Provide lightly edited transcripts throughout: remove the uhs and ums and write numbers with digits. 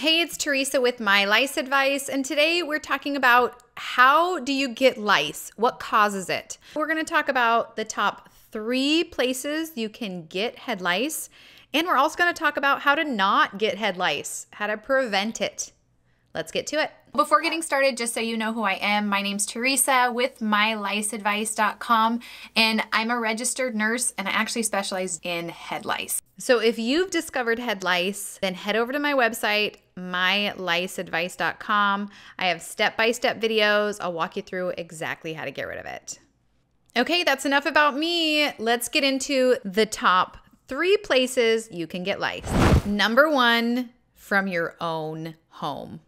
Hey, it's Teresa with My Lice Advice, and today we're talking about how do you get lice? What causes it? We're going to talk about the top 3 places you can get head lice, and we're also going to talk about how to not get head lice, how to prevent it. Let's get to it. Before getting started, just so you know who I am, my name's Teresa with MyLiceAdvice.com, and I'm a registered nurse, and I actually specialize in head lice. So if you've discovered head lice, then head over to my website, MyLiceAdvice.com. I have step-by-step videos. I'll walk you through exactly how to get rid of it. Okay, that's enough about me. Let's get into the top 3 places you can get lice. Number 1, from your own home.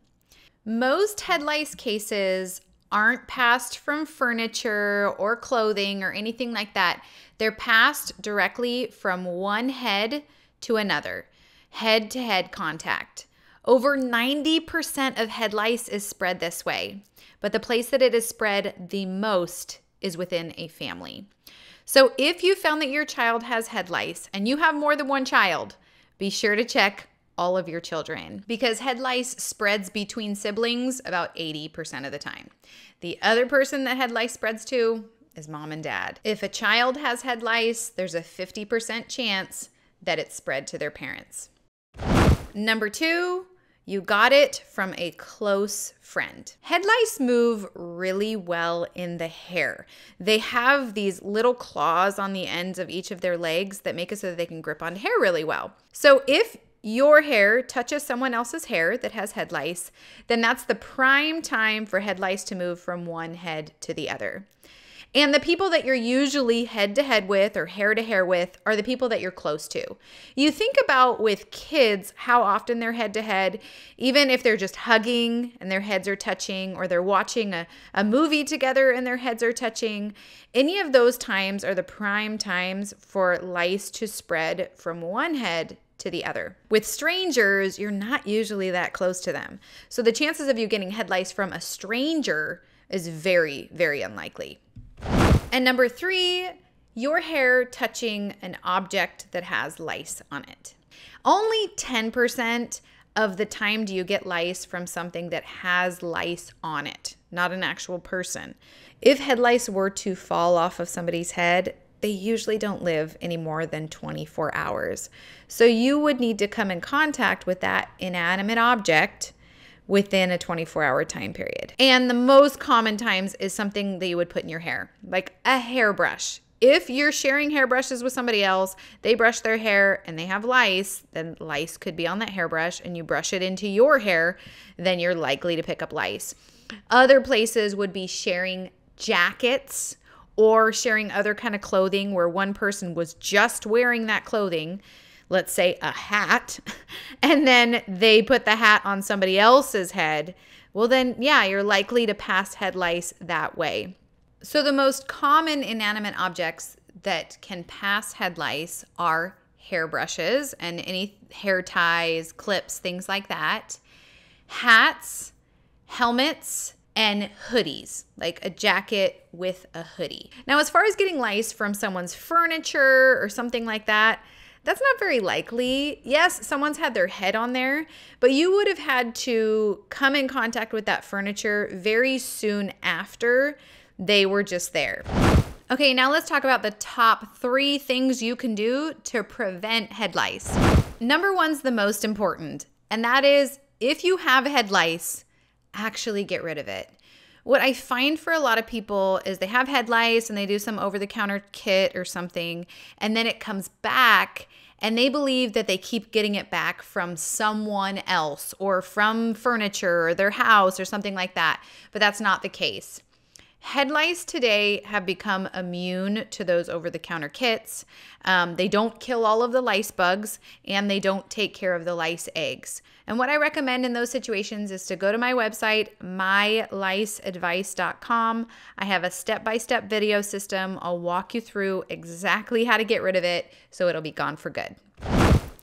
Most head lice cases aren't passed from furniture or clothing or anything like that. They're passed directly from one head to another, head-to-head contact. Over 90% of head lice is spread this way, but the place that it is spread the most is within a family. So if you found that your child has head lice and you have more than one child, be sure to check all of your children, because head lice spreads between siblings about 80% of the time. The other person that head lice spreads to is mom and dad. If a child has head lice, there's a 50% chance that it's spread to their parents. Number 2, you got it from a close friend. Head lice move really well in the hair. They have these little claws on the ends of each of their legs that make it so that they can grip onto hair really well. So if your hair touches someone else's hair that has head lice, then that's the prime time for head lice to move from one head to the other. And the people that you're usually head-to-head with or hair-to-hair with are the people that you're close to. You think about with kids how often they're head-to-head, even if they're just hugging and their heads are touching, or they're watching a movie together and their heads are touching. Any of those times are the prime times for lice to spread from one head to the other. With strangers, you're not usually that close to them. So the chances of you getting head lice from a stranger is very, very unlikely. And number 3, your hair touching an object that has lice on it. Only 10% of the time do you get lice from something that has lice on it, not an actual person. If head lice were to fall off of somebody's head, they usually don't live any more than 24 hours. So you would need to come in contact with that inanimate object within a 24-hour time period. And the most common times is something that you would put in your hair, like a hairbrush. If you're sharing hairbrushes with somebody else, they brush their hair and they have lice, then lice could be on that hairbrush, and you brush it into your hair, then you're likely to pick up lice. Other places would be sharing jackets or sharing other kind of clothing where one person was just wearing that clothing, let's say a hat, and then they put the hat on somebody else's head. Well, then, yeah, you're likely to pass head lice that way. So the most common inanimate objects that can pass head lice are hairbrushes and any hair ties, clips, things like that, hats, helmets, and hoodies, like a jacket with a hoodie. Now, as far as getting lice from someone's furniture or something like that, that's not very likely. Yes, someone's had their head on there, but you would have had to come in contact with that furniture very soon after they were just there. Okay, now let's talk about the top 3 things you can do to prevent head lice. Number 1's the most important, and that is if you have head lice, actually get rid of it. What I find for a lot of people is they have head lice and they do some over-the-counter kit or something, and then it comes back and they believe that they keep getting it back from someone else or from furniture or their house or something like that, but that's not the case. Head lice today have become immune to those over-the-counter kits. They don't kill all of the lice bugs, and they don't take care of the lice eggs. And what I recommend in those situations is to go to my website, myliceadvice.com. I have a step-by-step video system. I'll walk you through exactly how to get rid of it so it'll be gone for good.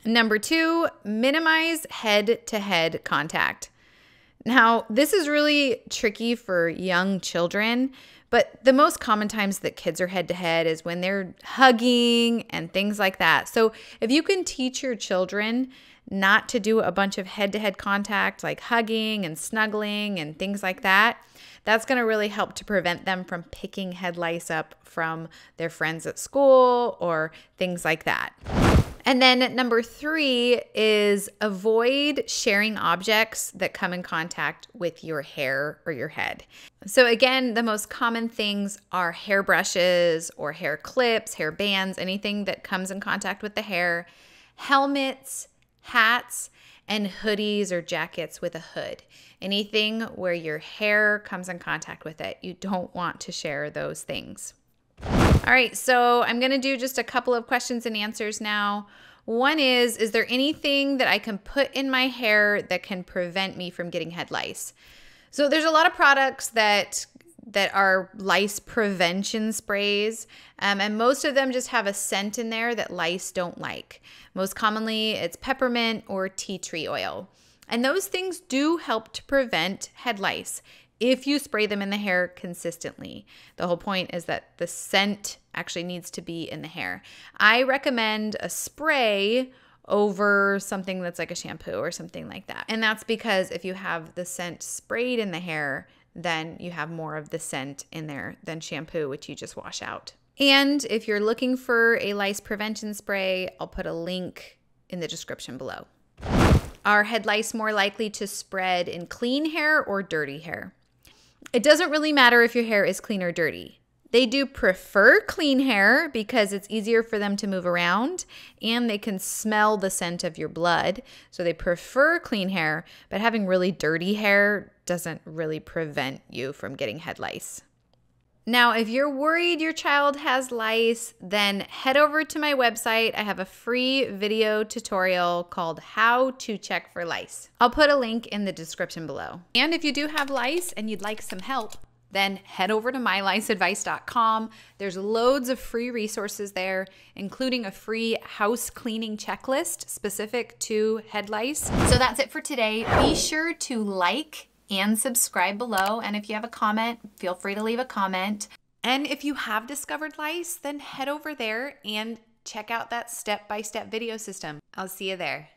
Number 2, minimize head-to-head contact. Now, this is really tricky for young children But the most common times that kids are head to head is when they're hugging and things like that. So if you can teach your children not to do a bunch of head to head contact like hugging and snuggling and things like that, that's going to really help to prevent them from picking head lice up from their friends at school or things like that. And then number 3 is avoid sharing objects that come in contact with your hair or your head. So again, the most common things are hairbrushes or hair clips, hair bands, anything that comes in contact with the hair, helmets, hats, and hoodies or jackets with a hood. Anything where your hair comes in contact with it. You don't want to share those things. All right, so I'm going to do just a couple of questions and answers now. One is there anything that I can put in my hair that can prevent me from getting head lice? So there's a lot of products that are lice prevention sprays, and most of them just have a scent in there that lice don't like. Most commonly, it's peppermint or tea tree oil. And those things do help to prevent head lice if you spray them in the hair consistently. The whole point is that the scent actually needs to be in the hair. I recommend a spray over something that's like a shampoo or something like that. And that's because if you have the scent sprayed in the hair, then you have more of the scent in there than shampoo, which you just wash out. And if you're looking for a lice prevention spray, I'll put a link in the description below. Are head lice more likely to spread in clean hair or dirty hair? It doesn't really matter if your hair is clean or dirty. They do prefer clean hair because it's easier for them to move around and they can smell the scent of your blood. So they prefer clean hair, but having really dirty hair doesn't really prevent you from getting head lice. Now, if you're worried your child has lice, then head over to my website. I have a free video tutorial called How to Check for Lice. I'll put a link in the description below. And if you do have lice and you'd like some help, then head over to myliceadvice.com. There's loads of free resources there, including a free house cleaning checklist specific to head lice. So that's it for today. Be sure to like and subscribe below. And if you have a comment, feel free to leave a comment. And if you have discovered lice, then head over there and check out that step-by-step video system. I'll see you there.